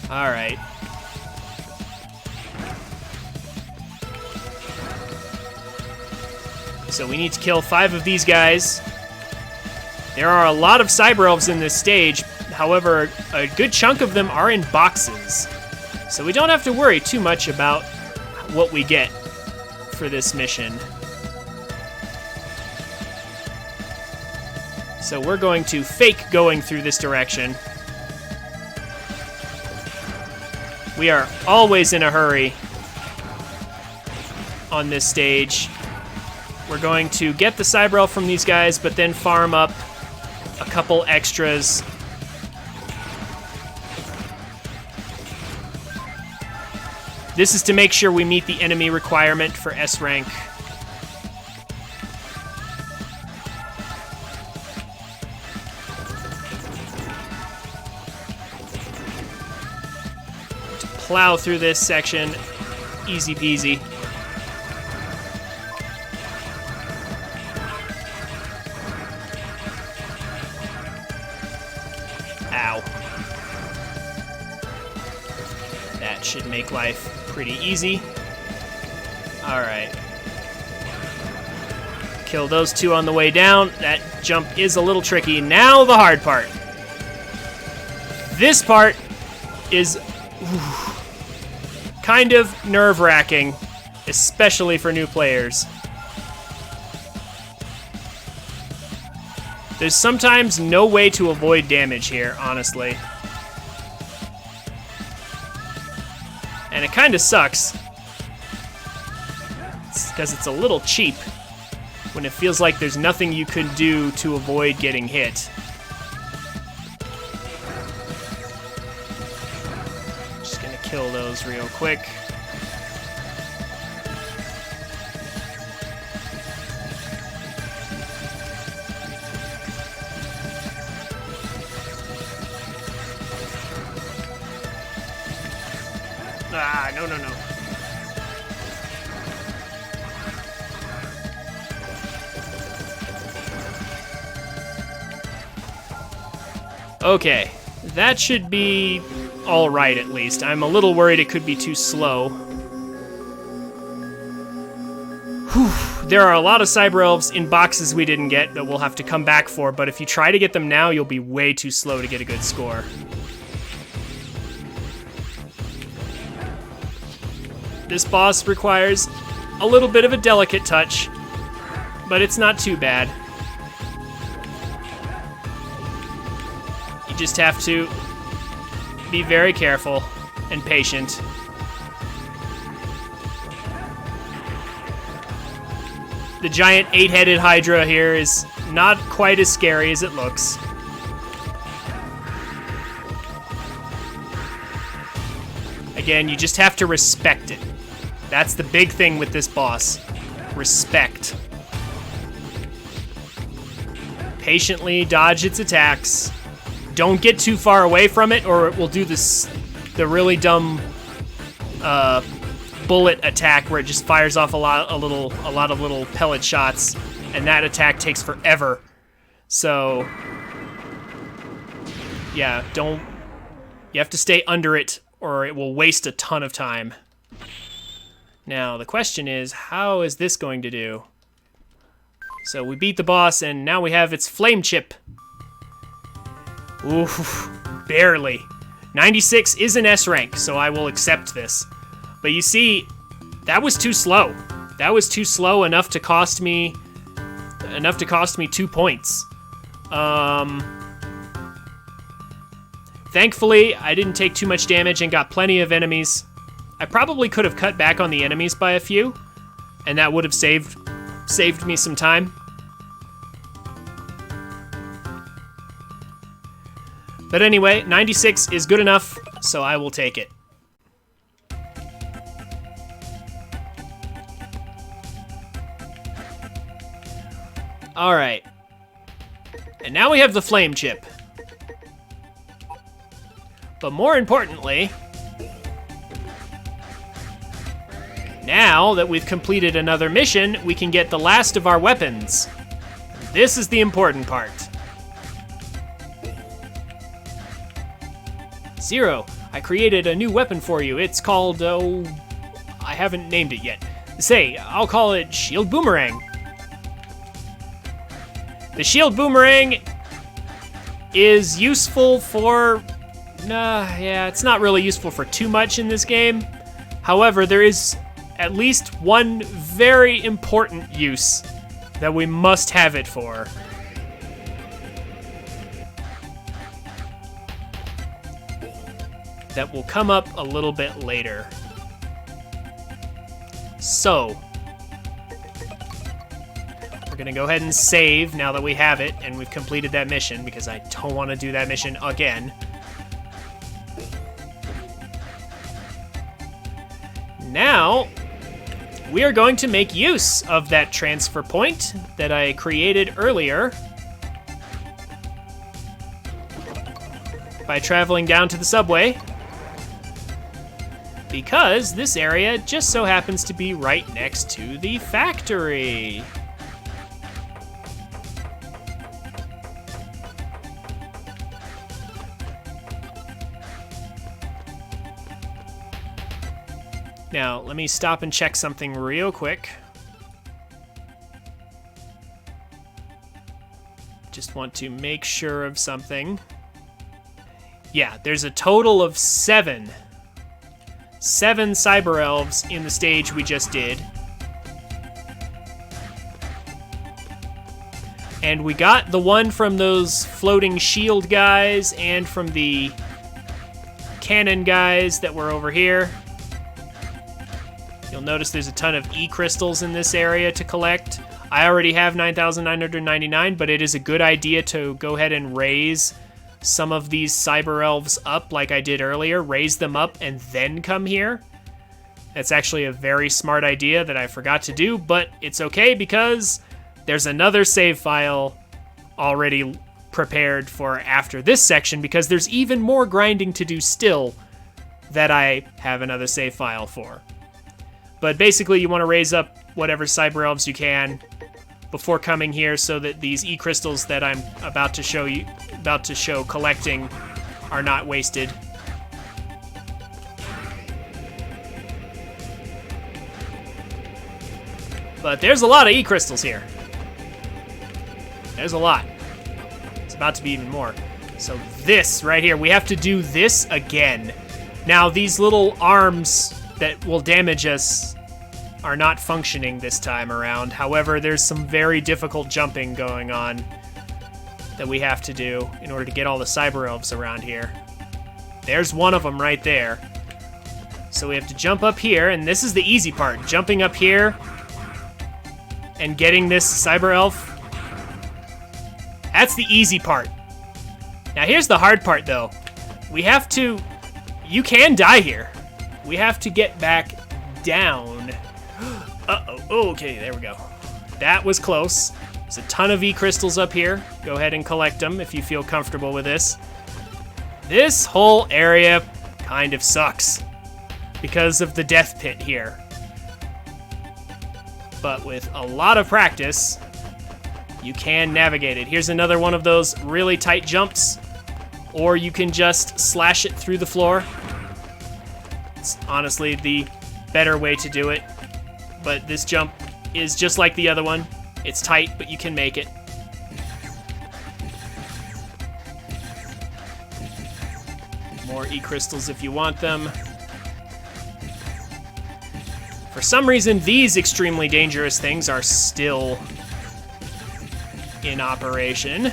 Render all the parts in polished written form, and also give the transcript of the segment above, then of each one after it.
All right. So we need to kill 5 of these guys. There are a lot of cyber elves in this stage. However, a good chunk of them are in boxes. So we don't have to worry too much about what we get for this mission. So we're going to fake going through this direction. We are always in a hurry on this stage. We're going to get the cyber elf from these guys, but then farm up a couple extras. This is to make sure we meet the enemy requirement for S rank. To plow through this section, easy peasy. Ow. That should make life pretty easy. All right. Kill those 2 on the way down. That jump is a little tricky. Now the hard part. This part is kind of nerve-wracking, especially for new players. There's sometimes no way to avoid damage here, honestly. And it kind of sucks. Because it's a little cheap when it feels like there's nothing you can do to avoid getting hit. Just gonna kill those real quick. Ah, no. Okay, that should be all right at least. I'm a little worried it could be too slow. Whew. There are a lot of cyber elves in boxes we didn't get that we'll have to come back for, but if you try to get them now, you'll be way too slow to get a good score. This boss requires a little bit of a delicate touch, but it's not too bad. You just have to be very careful and patient. The giant 8-headed Hydra here is not quite as scary as it looks. Again, you just have to respect it. That's the big thing with this boss. Respect. Patiently dodge its attacks. Don't get too far away from it, or it will do the really dumb bullet attack where it just fires off a lot of little pellet shots, and that attack takes forever. So, yeah, you have to stay under it, or it will waste a ton of time. Now, the question is, how is this going to do? So we beat the boss, and now we have its flame chip. Oof, barely. 96 is an S rank, so I will accept this. But you see, that was too slow. That was too slow, enough to cost me 2 points. Thankfully, I didn't take too much damage and got plenty of enemies. I probably could have cut back on the enemies by a few, and that would have saved me some time. But anyway, 96 is good enough, so I will take it. All right. And now we have the flame chip. But more importantly, now that we've completed another mission, we can get the last of our weapons. This is the important part. Zero, I created a new weapon for you. It's called, oh, I haven't named it yet. Say, I'll call it Shield Boomerang. The Shield Boomerang is useful for, yeah, it's not really useful for too much in this game. However, there is at least one very important use that we must have it for. That will come up a little bit later. So, we're gonna go ahead and save now that we have it and we've completed that mission, because I don't want to do that mission again. Now, we are going to make use of that transfer point that I created earlier by traveling down to the subway, because this area just so happens to be right next to the factory. Now, let me stop and check something real quick. Just want to make sure of something. Yeah, there's a total of 7 cyber elves in the stage we just did. And we got the one from those floating shield guys and from the cannon guys that were over here. You'll notice there's a ton of E-crystals in this area to collect. I already have 9,999, but it is a good idea to go ahead and raise some of these cyber elves up like I did earlier. Raise them up and then come here. That's actually a very smart idea that I forgot to do, but it's okay because there's another save file already prepared for after this section, because there's even more grinding to do still that I have another save file for. But basically, you want to raise up whatever cyber elves you can before coming here, so that these E-crystals that I'm about to show collecting are not wasted. But there's a lot of E-crystals here. There's a lot. It's about to be even more. So this right here, we have to do this again. Now, these little arms that will damage us are not functioning this time around. However, there's some very difficult jumping going on that we have to do in order to get all the cyber elves around here. There's one of them right there. So we have to jump up here, and this is the easy part. Jumping up here and getting this cyber elf. That's the easy part. Now here's the hard part though. We have to, you can die here. We have to get back down. Uh-oh, okay, there we go. That was close. There's a ton of E-crystals up here. Go ahead and collect them if you feel comfortable with this. This whole area kind of sucks because of the death pit here. But with a lot of practice, you can navigate it. Here's another one of those really tight jumps, or you can just slash it through the floor. It's honestly the better way to do it. But this jump is just like the other one. It's tight, but you can make it. More E-crystals if you want them. For some reason, these extremely dangerous things are still in operation.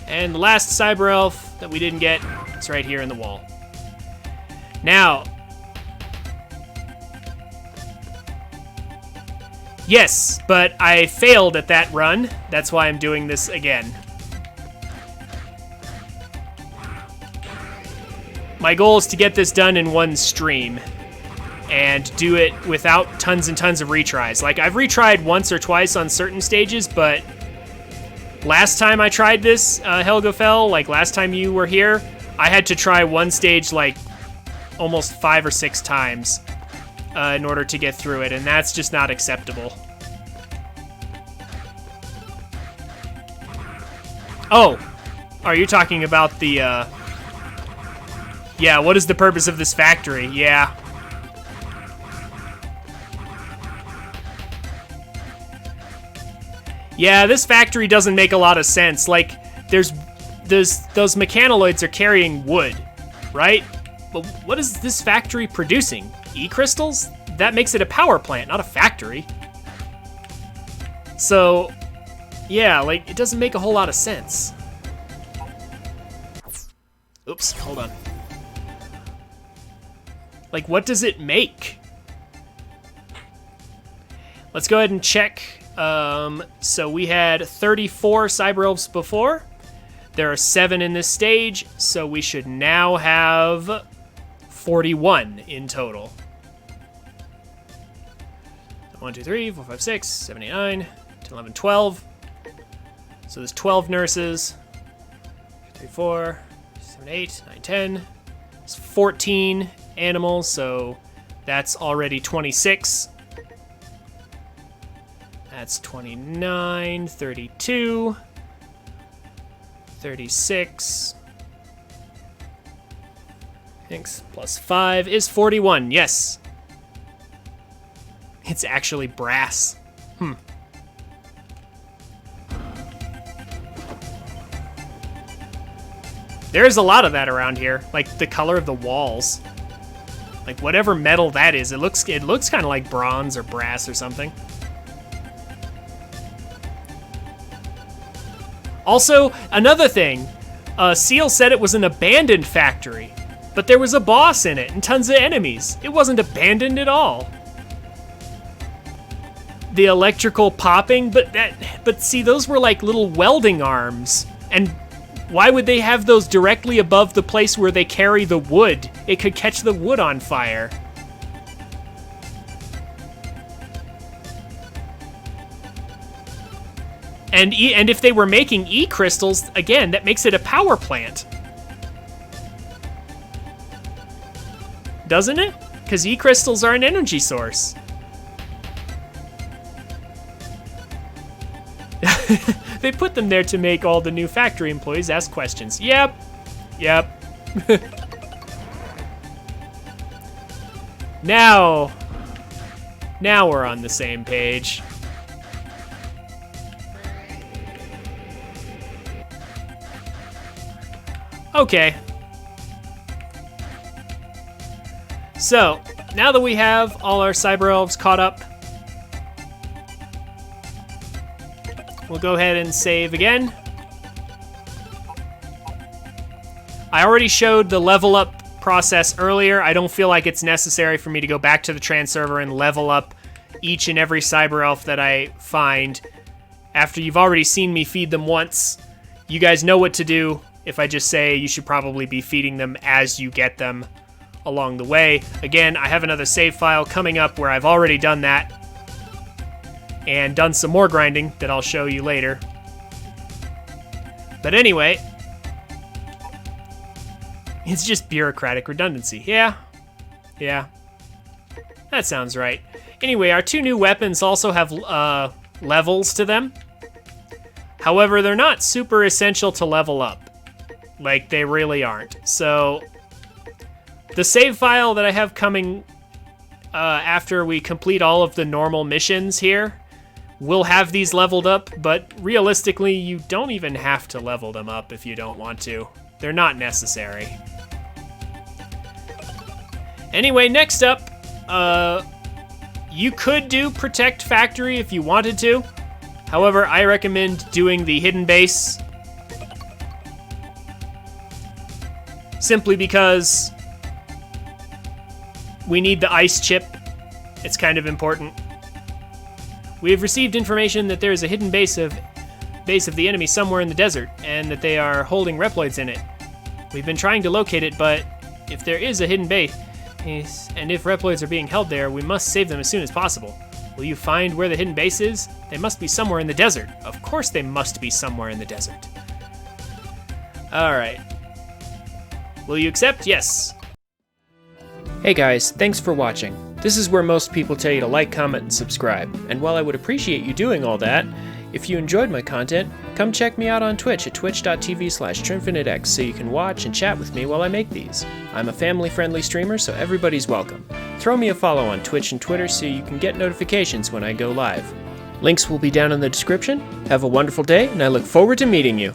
And the last cyber elf that we didn't get is right here in the wall. Now, yes, but I failed at that run. That's why I'm doing this again. My goal is to get this done in one stream and do it without tons and tons of retries. Like, I've retried once or twice on certain stages, but last time I tried this, Helgafell, like last time you were here, I had to try one stage like almost 5 or 6 times in order to get through it, and that's just not acceptable. Oh, Are you talking about the, yeah, what is the purpose of this factory? Yeah. Yeah, this factory doesn't make a lot of sense. Like, those mechanoloids are carrying wood, right? But what is this factory producing? E-crystals? That makes it a power plant, not a factory. So, yeah, like, it doesn't make a whole lot of sense. Oops, hold on. Like, what does it make? Let's go ahead and check. So we had 34 cyber elves before. There are 7 in this stage, so we should now have 41 in total. 1, 2, 3, 4, 5, 6, 7, 8, 9, 10, 11, 12. So there's 12 nurses. 2, 3, 4, 7, 8, 9, 10. There's 14 animals, so that's already 26. That's 29, 32, 36. Thanks. Plus 5 is 41, yes. It's actually brass. There's a lot of that around here, like the color of the walls. Like whatever metal that is, it looks kind of like bronze or brass or something. Also, another thing, Seal said it was an abandoned factory, but there was a boss in it and tons of enemies. It wasn't abandoned at all. The electrical popping, but see, those were like little welding arms. And why would they have those directly above the place where they carry the wood? It could catch the wood on fire. And if they were making E-crystals, again, that makes it a power plant. Doesn't it? Because E-crystals are an energy source. They put them there to make all the new factory employees ask questions. Yep. Now we're on the same page. Okay. So, now that we have all our cyber elves caught up, we'll go ahead and save again. I already showed the level up process earlier. I don't feel like it's necessary for me to go back to the trans server and level up each and every cyber elf that I find. After you've already seen me feed them once, you guys know what to do. If I just say you should probably be feeding them as you get them along the way. Again, I have another save file coming up where I've already done that and done some more grinding that I'll show you later. But anyway, it's just bureaucratic redundancy. Yeah, that sounds right. Anyway, our 2 new weapons also have levels to them. However, they're not super essential to level up. Like, they really aren't. So, the save file that I have coming after we complete all of the normal missions here will have these leveled up, but realistically, you don't even have to level them up if you don't want to. They're not necessary. Anyway, next up, you could do Protect Factory if you wanted to. However, I recommend doing the Hidden Base. Simply because we need the ice chip. It's kind of important. We have received information that there is a hidden base of the enemy somewhere in the desert, and that they are holding Reploids in it. We've been trying to locate it, but if there is a hidden base, and if Reploids are being held there, we must save them as soon as possible. Will you find where the hidden base is? They must be somewhere in the desert. Of course they must be somewhere in the desert. Alright. Will you accept? Yes. Hey guys, thanks for watching. This is where most people tell you to like, comment, and subscribe. And while I would appreciate you doing all that, If you enjoyed my content, come check me out on Twitch at twitch.tv/TrinfiniteX so you can watch and chat with me while I make these. I'm a family-friendly streamer, so everybody's welcome. Throw me a follow on Twitch and Twitter so you can get notifications when I go live. Links will be down in the description. Have a wonderful day, and I look forward to meeting you.